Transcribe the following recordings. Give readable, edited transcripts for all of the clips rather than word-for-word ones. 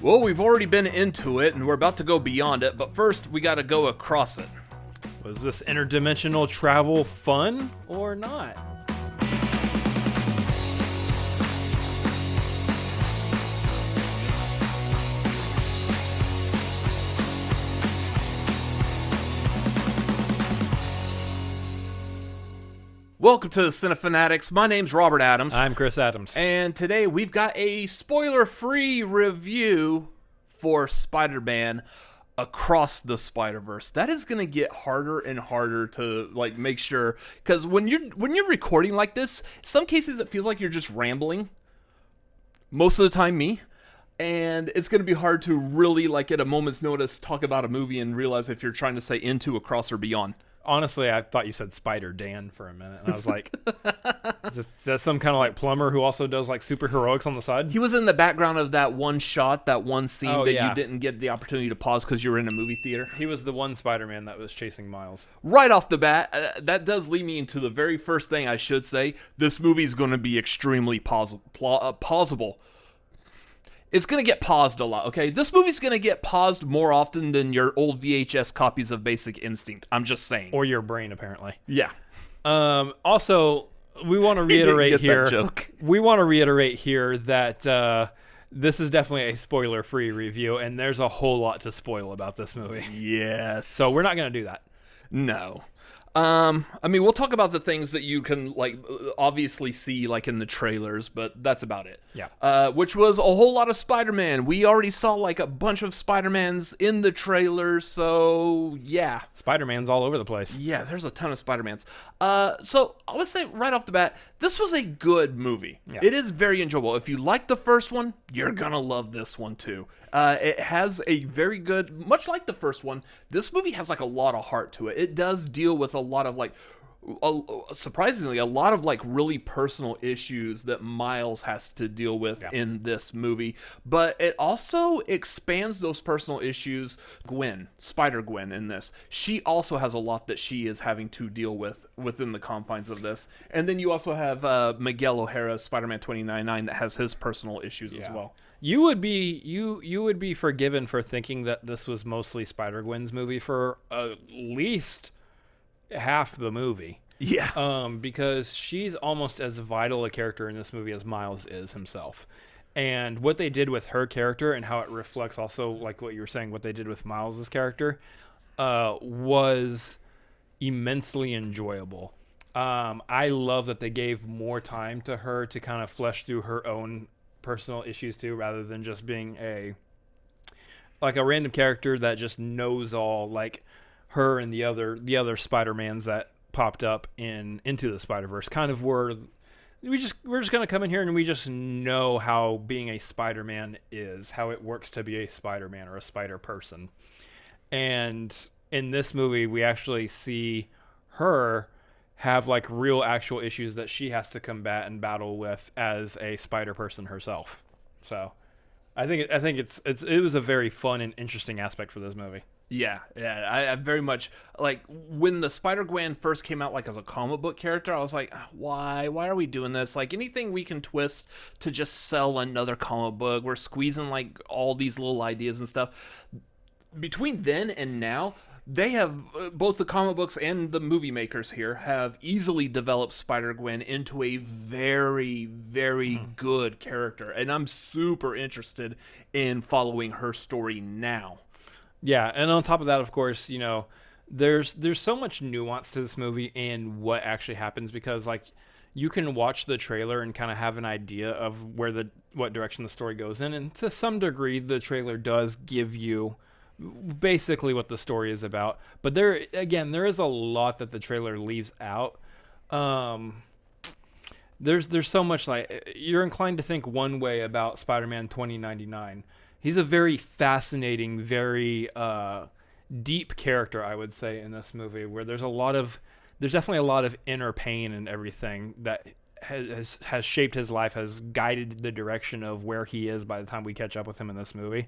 Well, we've already been into it, and we're about to go beyond it, but first we gotta go across it. Was this interdimensional travel fun or not? Welcome to the Cinefanatics. My name's Robert Adams. I'm Chris Adams. And today we've got a spoiler-free review for Spider-Man Across the Spider-Verse. That is going to get harder and harder to make sure, because when you're recording like this, some cases it feels like you're just rambling. Most of the time, me. And it's going to be hard to really, at a moment's notice, talk about a movie and realize if you're trying to say into, across, or beyond. Honestly, I thought you said Spider-Dan for a minute, and I was like, is that some kind of plumber who also does superheroics on the side? He was in the background of that one shot, that one scene you didn't get the opportunity to pause because you were in a movie theater. He was the one Spider-Man that was chasing Miles. Right off the bat, that does lead me into the very first thing I should say. This movie is going to be extremely pausable. It's going to get paused a lot, okay? This movie's going to get paused more often than your old VHS copies of Basic Instinct. I'm just saying. Or your brain, apparently. Yeah. Also, we want to reiterate here. That joke. We want to reiterate here that this is definitely a spoiler-free review, and there's a whole lot to spoil about this movie. Yes. So we're not going to do that. No. We'll talk about the things that you can, obviously see, in the trailers, but that's about it. Yeah. Which was a whole lot of Spider-Man. We already saw, a bunch of Spider-Mans in the trailers, so, yeah. Spider-Man's all over the place. Yeah, there's a ton of Spider-Mans. So, let's say right off the bat, this was a good movie. Yeah. It is very enjoyable. If you like the first one, you're gonna love this one, too. It has a very good, much like the first one, this movie has a lot of heart to it. It does deal with a lot of surprisingly, a lot of really personal issues that Miles has to deal with in this movie. But it also expands those personal issues. Spider-Gwen in this, she also has a lot that she is having to deal with within the confines of this. And then you also have Miguel O'Hara, Spider-Man 2099, that has his personal issues as well. You would be forgiven for thinking that this was mostly Spider-Gwen's movie for at least half the movie. Yeah. Because she's almost as vital a character in this movie as Miles is himself. And what they did with her character and how it reflects also, what you were saying, what they did with Miles's character, was immensely enjoyable. I love that they gave more time to her to kind of flesh through her own personal issues too, rather than just being a random character that just knows all, her and the other Spider-Mans that popped up into the Spider-Verse kind of we're just gonna come in here and we just know how being a Spider-Man is, how it works to be a Spider-Man or a Spider person. And in this movie we actually see her have real actual issues that she has to combat and battle with as a Spider person herself. So I think it was a very fun and interesting aspect for this movie. Yeah, I very much, when the Spider-Gwen first came out, as a comic book character, I was like, why are we doing this? Anything we can twist to just sell another comic book, we're squeezing, all these little ideas and stuff. Between then and now, they have, both the comic books and the movie makers here, have easily developed Spider-Gwen into a very, very good character. And I'm super interested in following her story now. Yeah, and on top of that, of course, there's so much nuance to this movie and what actually happens, because you can watch the trailer and kind of have an idea of what direction the story goes in, and to some degree the trailer does give you basically what the story is about. But there is a lot that the trailer leaves out. There's so much, you're inclined to think one way about Spider-Man 2099. He's a very fascinating, very deep character, I would say, in this movie, where there's definitely a lot of inner pain and everything that has shaped his life, has guided the direction of where he is by the time we catch up with him in this movie.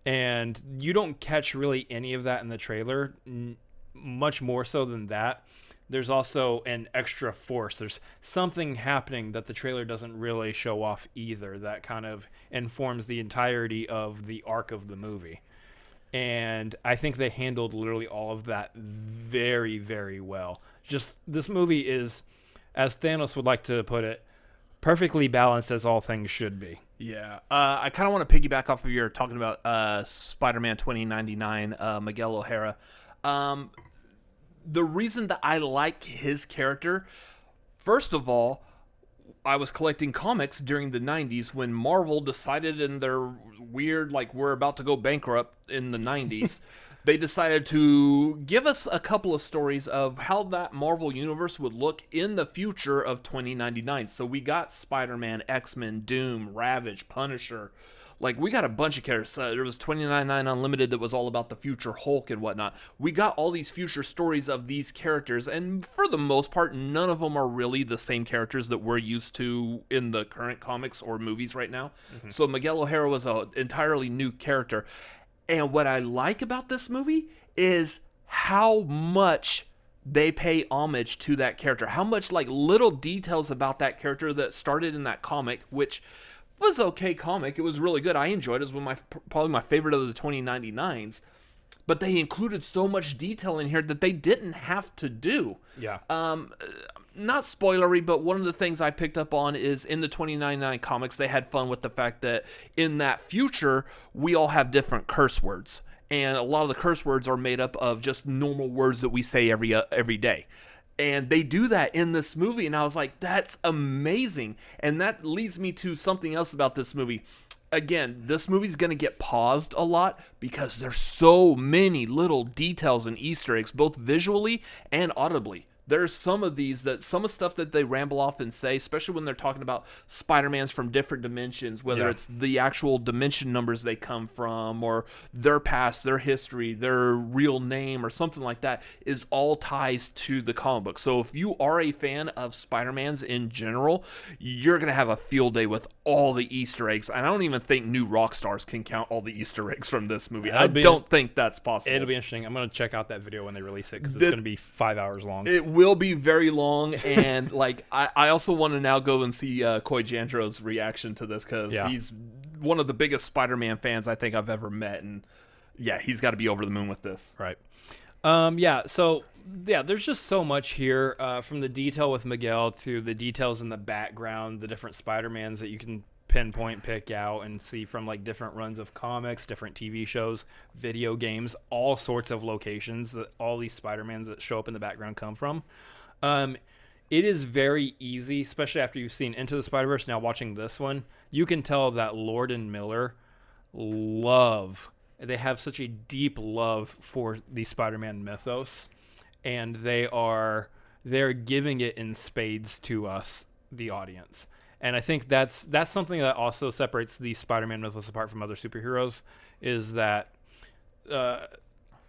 And you don't catch really any of that in the trailer, much more so than that. there's also an extra force. There's something happening that the trailer doesn't really show off either that kind of informs the entirety of the arc of the movie. And I think they handled literally all of that very, very well. Just this movie is, as Thanos would like to put it, perfectly balanced as all things should be. Yeah. I kind of want to piggyback off of your talking about Spider-Man 2099, Miguel O'Hara. The reason that I like his character, first of all, I was collecting comics during the 90s when Marvel decided in their weird, like, we're about to go bankrupt in the 90s, they decided to give us a couple of stories of how that Marvel universe would look in the future of 2099. So we got Spider-Man, X-Men, Doom, Ravage, Punisher. Like, we got a bunch of characters. There was 2099 Unlimited that was all about the future Hulk and whatnot. We got all these future stories of these characters, and for the most part, none of them are really the same characters that we're used to in the current comics or movies right now. So Miguel O'Hara was an entirely new character. And what I like about this movie is how much they pay homage to that character. How much, like, little details about that character that started in that comic, which was okay comic. It was really good. I enjoyed it. It was probably my favorite of the 2099s. But they included so much detail in here that they didn't have to do. Yeah. Not spoilery, but one of the things I picked up on is in the 2099 comics, they had fun with the fact that in that future, we all have different curse words. And a lot of the curse words are made up of just normal words that we say every day. And they do that in this movie, and I was like, that's amazing. And that leads me to something else about this movie. Again, this movie's going to get paused a lot because there's so many little details and Easter eggs, both visually and audibly. There's some of stuff that they ramble off and say, especially when they're talking about Spider-Mans from different dimensions, whether it's the actual dimension numbers they come from, or their past, their history, their real name, or something like that, is all ties to the comic book. So if you are a fan of Spider-Mans in general, you're going to have a field day with all the Easter eggs. And I don't even think New Rockstars can count all the Easter eggs from this movie. I don't think that's possible. It'll be interesting. I'm going to check out that video when they release it because it's going to be 5 hours long. It will be very long, and like I also want to now go and see Coy Jandreau's reaction to this because he's one of the biggest Spider-Man fans I think I've ever met, and he's got to be over the moon with this. Right. There's just so much here, from the detail with Miguel to the details in the background, the different Spider-Mans that you can pinpoint, pick out, and see from like different runs of comics, different TV shows, video games, all sorts of locations that all these Spider-Mans that show up in the background come from. It is very easy, especially after you've seen Into the Spider-Verse, now watching this one, you can tell that Lord and Miller they have such a deep love for the Spider-Man mythos, and they're giving it in spades to us, the audience. And I think that's something that also separates the Spider-Man mythos apart from other superheroes, is that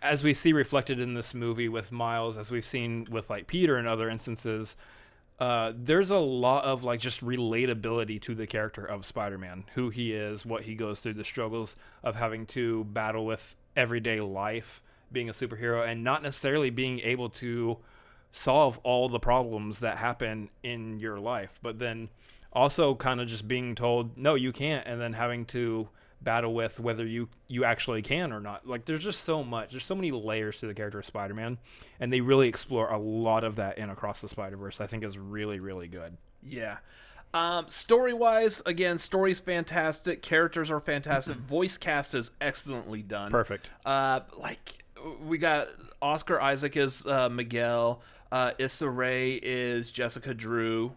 as we see reflected in this movie with Miles, as we've seen with like Peter and other instances, there's a lot of like just relatability to the character of Spider-Man, who he is, what he goes through, the struggles of having to battle with everyday life, being a superhero, and not necessarily being able to solve all the problems that happen in your life, but then also kind of just being told, no, you can't, and then having to battle with whether you actually can or not. Like, there's just so much. There's so many layers to the character of Spider-Man, and they really explore a lot of that in Across the Spider-Verse. I think is really, really good. Yeah. Story-wise, again, story's fantastic. Characters are fantastic. Voice cast is excellently done. Perfect. We got Oscar Isaac as Miguel. Issa Rae is Jessica Drew,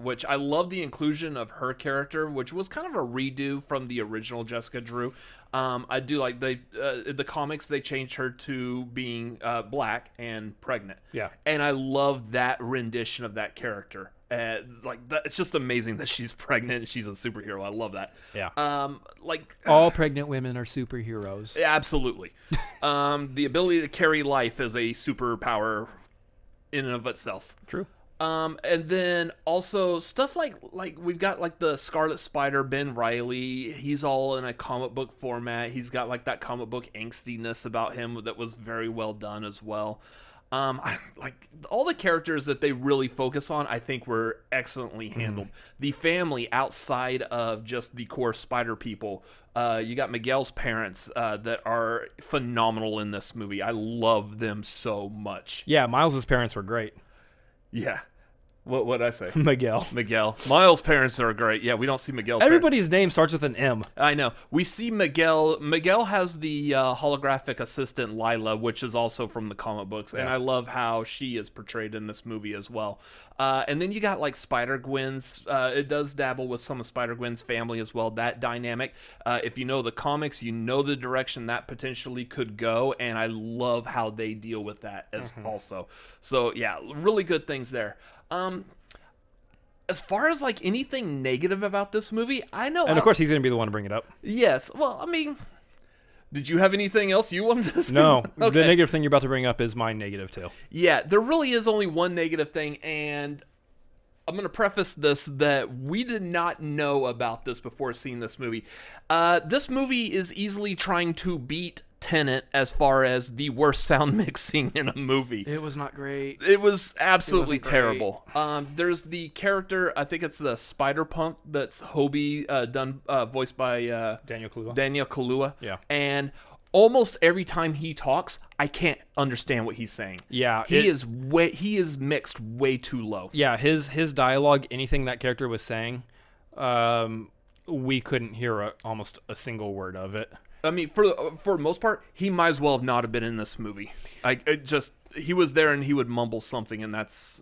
which I love the inclusion of her character, which was kind of a redo from the original Jessica Drew. I do like the comics, they changed her to being black and pregnant. Yeah. And I love that rendition of that character. It's just amazing that she's pregnant and she's a superhero. I love that. Yeah. All pregnant women are superheroes. Absolutely. The ability to carry life is a superpower in and of itself. True. And then also stuff like we've got like the Scarlet Spider, Ben Reilly. He's all in a comic book format. He's got like that comic book angstiness about him that was very well done as well. Like all the characters that they really focus on, I think were excellently handled. The family outside of just the core spider people, you got Miguel's parents that are phenomenal in this movie. I love them so much. Yeah, Miles's parents were great. Yeah. What did I say? Miguel. Miles' parents are great. Yeah, we don't see Miguel's Everybody's name starts with an M. I know. We see Miguel. Miguel has the holographic assistant Lila, which is also from the comic books, and I love how she is portrayed in this movie as well. And then you got like Spider-Gwen's. It does dabble with some of Spider-Gwen's family as well. That dynamic. If you know the comics, you know the direction that potentially could go, and I love how they deal with that as also. So yeah, really good things there. As far as like anything negative about this movie, I know. And of course, he's going to be the one to bring it up. Yes. Well, I mean, did you have anything else you wanted to say? No. Okay. The negative thing you're about to bring up is my negative too. Yeah, there really is only one negative thing, and I'm going to preface this that we did not know about this before seeing this movie. This movie is easily trying to beat Tenet as far as the worst sound mixing in a movie. It was not great. It was absolutely terrible. There's the character, I think it's the Spider-Punk that's Hobie, voiced by Daniel Kaluuya. Yeah. And almost every time he talks, I can't understand what he's saying. Yeah. He is mixed way too low. Yeah, his dialogue, anything that character was saying, we couldn't hear almost a single word of it. I mean, for the most part, he might as well have not have been in this movie. He was there and he would mumble something, and that's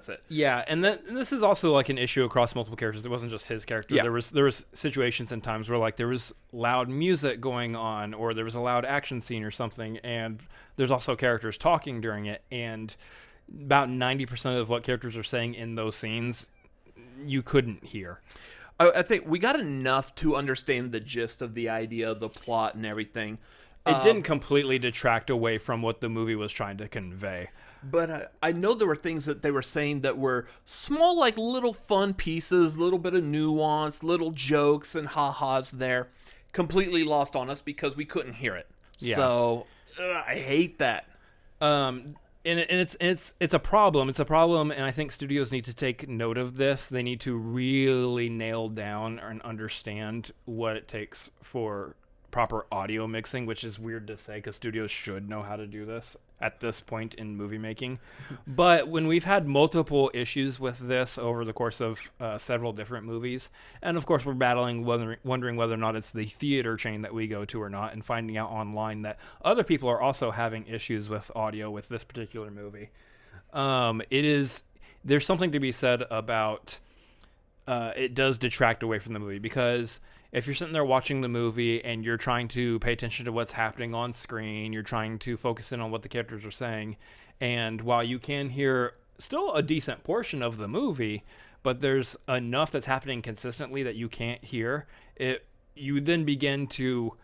it. Yeah, and this is also like an issue across multiple characters. It wasn't just his character. Yeah. There was situations and times where like there was loud music going on, or there was a loud action scene or something, and there's also characters talking during it, and about 90% of what characters are saying in those scenes, you couldn't hear. I think we got enough to understand the gist of the idea, the plot, and everything. It didn't completely detract away from what the movie was trying to convey. But I know there were things that they were saying that were small, like little fun pieces, little bit of nuance, little jokes and ha-has there. Completely lost on us because we couldn't hear it. Yeah. So I hate that. And it's a problem. It's a problem, and I think studios need to take note of this. They need to really nail down and understand what it takes for proper audio mixing, which is weird to say because studios should know how to do this at this point in movie making. But when we've had multiple issues with this over the course of several different movies, and of course we're battling, wondering whether or not it's the theater chain that we go to or not, and finding out online that other people are also having issues with audio with this particular movie. There's something to be said about it does detract away from the movie, because if you're sitting there watching the movie and you're trying to pay attention to what's happening on screen, you're trying to focus in on what the characters are saying, and while you can hear still a decent portion of the movie, but there's enough that's happening consistently that you can't hear it, you then begin to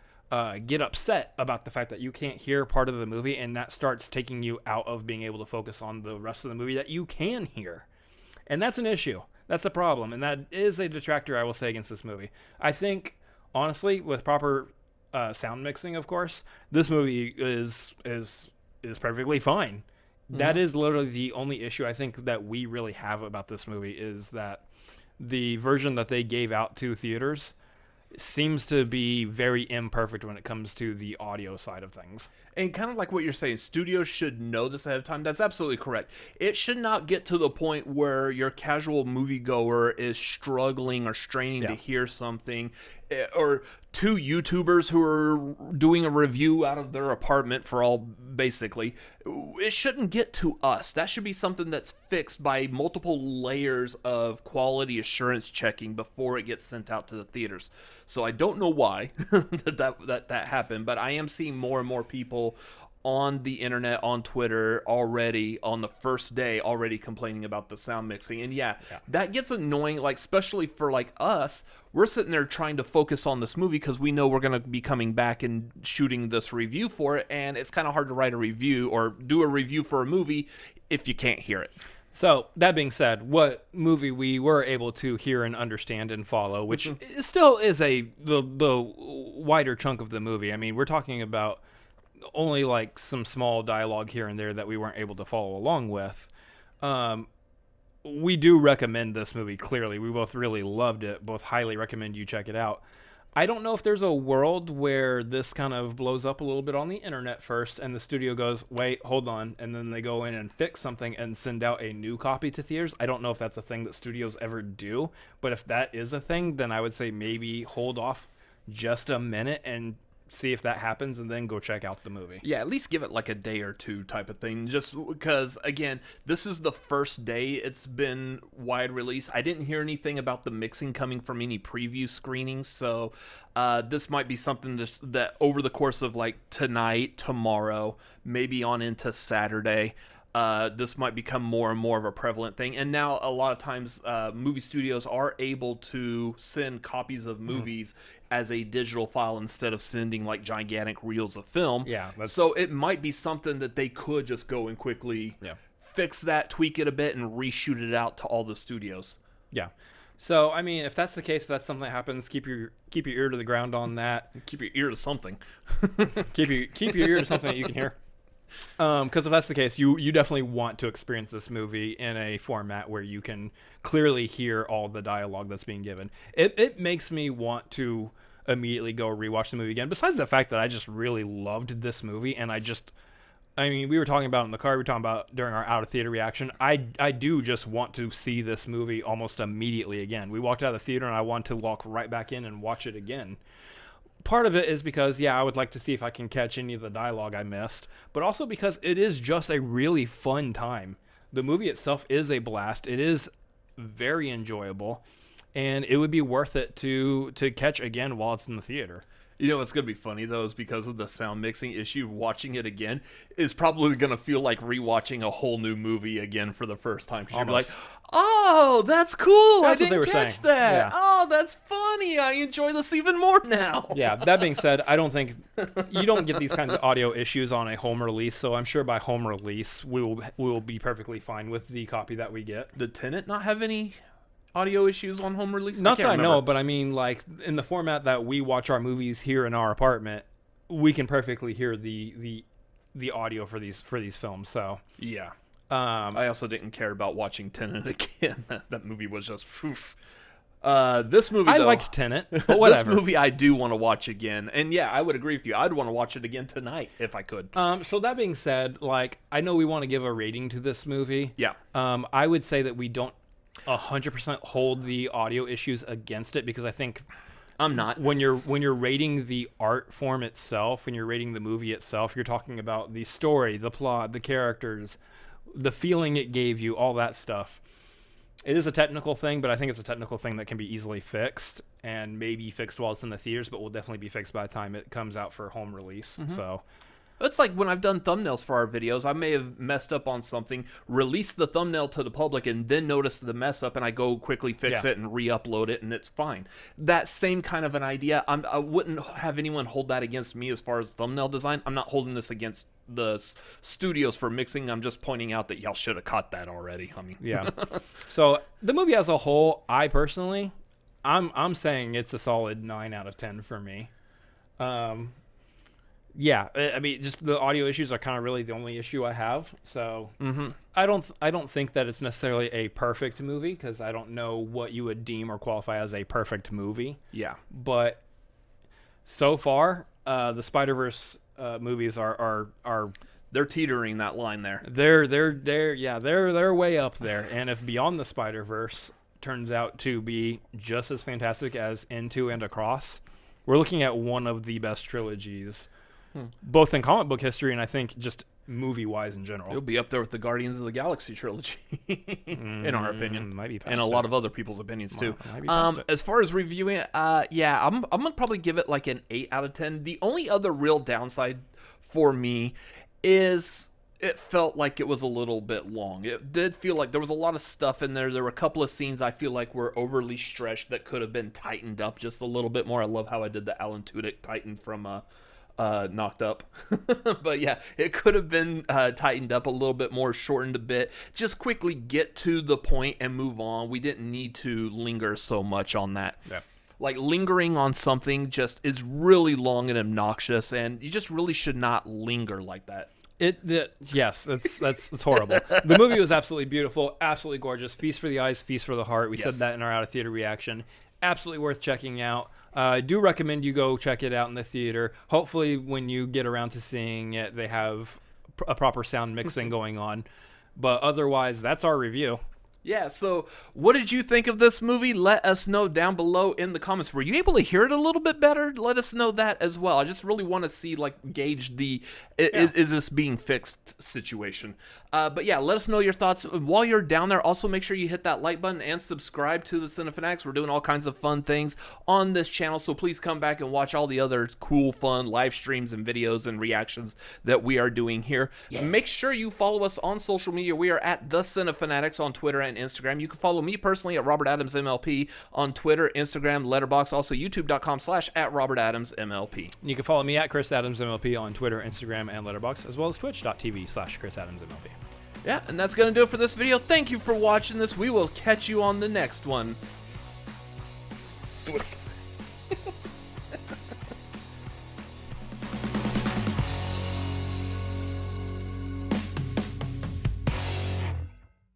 get upset about the fact that you can't hear part of the movie, and that starts taking you out of being able to focus on the rest of the movie that you can hear. And that's an issue. That's a problem, and that is a detractor, I will say, against this movie. I think, honestly, with proper sound mixing, of course, this movie is perfectly fine. Mm-hmm. That is literally the only issue I think that we really have about this movie, is that the version that they gave out to theaters seems to be very imperfect when it comes to the audio side of things. And kind of like what you're saying, studios should know this ahead of time. That's absolutely correct. It should not get to the point where your casual moviegoer is struggling or straining to hear something, or two YouTubers who are doing a review out of their apartment for all, basically. It shouldn't get to us. That should be something that's fixed by multiple layers of quality assurance checking before it gets sent out to the theaters. So I don't know why that happened, but I am seeing more and more people on the internet, on Twitter already, on the first day, already complaining about the sound mixing. And that gets annoying, like, especially for like us. We're sitting there trying to focus on this movie because we know we're going to be coming back and shooting this review for it, and it's kind of hard to write a review or do a review for a movie if you can't hear it. So, that being said, what movie we were able to hear and understand and follow, which still is the wider chunk of the movie. I mean, we're talking about only like some small dialogue here and there that we weren't able to follow along with. We do recommend this movie, clearly. We both really loved it, both highly recommend you check it out. I don't know if there's a world where this kind of blows up a little bit on the internet first and the studio goes, wait, hold on, and then they go in and fix something and send out a new copy to theaters. I don't know if that's a thing that studios ever do, but if that is a thing, then I would say maybe hold off just a minute and see if that happens and then go check out the movie. Yeah, at least give it like a day or two type of thing, just because, again, this is the first day it's been wide release. I didn't hear anything about the mixing coming from any preview screenings, so this might be something just that over the course of like tonight, tomorrow, maybe on into Saturday, this might become more and more of a prevalent thing. And now a lot of times movie studios are able to send copies of movies as a digital file instead of sending like gigantic reels of film. Yeah. So it might be something that they could just go and quickly fix that, tweak it a bit, and reshoot it out to all the studios. Yeah. So, I mean, if that's the case, if that's something that happens, keep your ear to the ground on that. Keep your ear to something. keep your ear to something that you can hear. Because if that's the case, you definitely want to experience this movie in a format where you can clearly hear all the dialogue that's being given. It makes me want to immediately go rewatch the movie again. Besides the fact that I just really loved this movie, and I mean, we were talking about it in the car, we were talking about during our out-of-theater reaction, I do just want to see this movie almost immediately again. We walked out of the theater, and I want to walk right back in and watch it again. Part of it is because, I would like to see if I can catch any of the dialogue I missed, but also because it is just a really fun time. The movie itself is a blast. It is very enjoyable, and it would be worth it to catch again while it's in the theater. You know what's going to be funny, though, is because of the sound mixing issue, watching it again is probably going to feel like rewatching a whole new movie again for the first time. Because you're like, oh, that's cool. That's I didn't catch that. Yeah. Oh, that's funny. I enjoy this even more now. Yeah, that being said, I don't think you don't get these kinds of audio issues on a home release, so I'm sure by home release we will be perfectly fine with the copy that we get. Did Tenet not have any audio issues on home release? Not that I know, but I mean, like, in the format that we watch our movies here in our apartment, we can perfectly hear the audio for these films. So yeah, I also didn't care about watching Tenet again. That movie was just this movie, I though, liked Tenet, but whatever. This movie I do want to watch again, and yeah, I would agree with you. I'd want to watch it again tonight if I could. So that being said, like, I know we want to give a rating to this movie. Yeah. I would say that we don't 100% hold the audio issues against it, because I think I'm not. When you're rating the art form itself, when you're rating the movie itself, you're talking about the story, the plot, the characters, the feeling it gave you, all that stuff. It is a technical thing, but I think it's a technical thing that can be easily fixed, and maybe fixed while it's in the theaters, but will definitely be fixed by the time it comes out for home release. Mm-hmm. So it's like when I've done thumbnails for our videos, I may have messed up on something, released the thumbnail to the public, and then noticed the mess up, and I go quickly fix it and re-upload it, and it's fine. That same kind of an idea, I wouldn't have anyone hold that against me as far as thumbnail design. I'm not holding this against the studios for mixing. I'm just pointing out that y'all should have caught that already. I mean, yeah. So the movie as a whole, I personally, I'm saying it's a solid 9 out of 10 for me. Yeah, I mean, just the audio issues are kind of really the only issue I have. So I don't think that it's necessarily a perfect movie, because I don't know what you would deem or qualify as a perfect movie. Yeah, but so far, the Spider-Verse movies are they're teetering that line there. They're way up there. And if Beyond the Spider-Verse turns out to be just as fantastic as Into and Across, we're looking at one of the best trilogies. Both in comic book history and I think just movie-wise in general. It'll be up there with the Guardians of the Galaxy trilogy, in our opinion. Might be past and a lot of other people's opinions, too. It. As far as reviewing it, I'm going to probably give it like an 8 out of 10. The only other real downside for me is it felt like it was a little bit long. It did feel like there was a lot of stuff in there. There were a couple of scenes I feel like were overly stretched that could have been tightened up just a little bit more. I love how I did the Alan Tudyk Titan from Knocked Up. But yeah, it could have been tightened up a little bit more, shortened a bit. Just quickly get to the point and move on. We didn't need to linger so much on that. Yeah. Like, lingering on something just is really long and obnoxious, and you just really should not linger like that. Yes, that's horrible. The movie was absolutely beautiful, absolutely gorgeous. Feast for the eyes, feast for the heart. We said that in our out of theater reaction. Absolutely worth checking out. I do recommend you go check it out in the theater. Hopefully, when you get around to seeing it, they have a proper sound mixing going on. But otherwise, that's our review. Yeah, so what did you think of this movie? Let us know down below in the comments. Were you able to hear it a little bit better? Let us know that as well. I just really want to see, like, gauge the is this being fixed situation. But yeah, let us know your thoughts. While you're down there, also make sure you hit that like button and subscribe to the Cinefanatics. We're doing all kinds of fun things on this channel, so please come back and watch all the other cool, fun live streams and videos and reactions that we are doing here. Yeah. Make sure you follow us on social media. We are at the Cinefanatics on Twitter and Instagram. You can follow me personally at Robert Adams MLP on Twitter, Instagram, Letterboxd, also youtube.com/@RobertAdamsMLP. You can follow me at Chris Adams MLP on Twitter, Instagram, and Letterboxd, as well as twitch.tv/ChrisAdamsMLP. Yeah, and that's going to do it for this video. Thank you for watching this. We will catch you on the next one.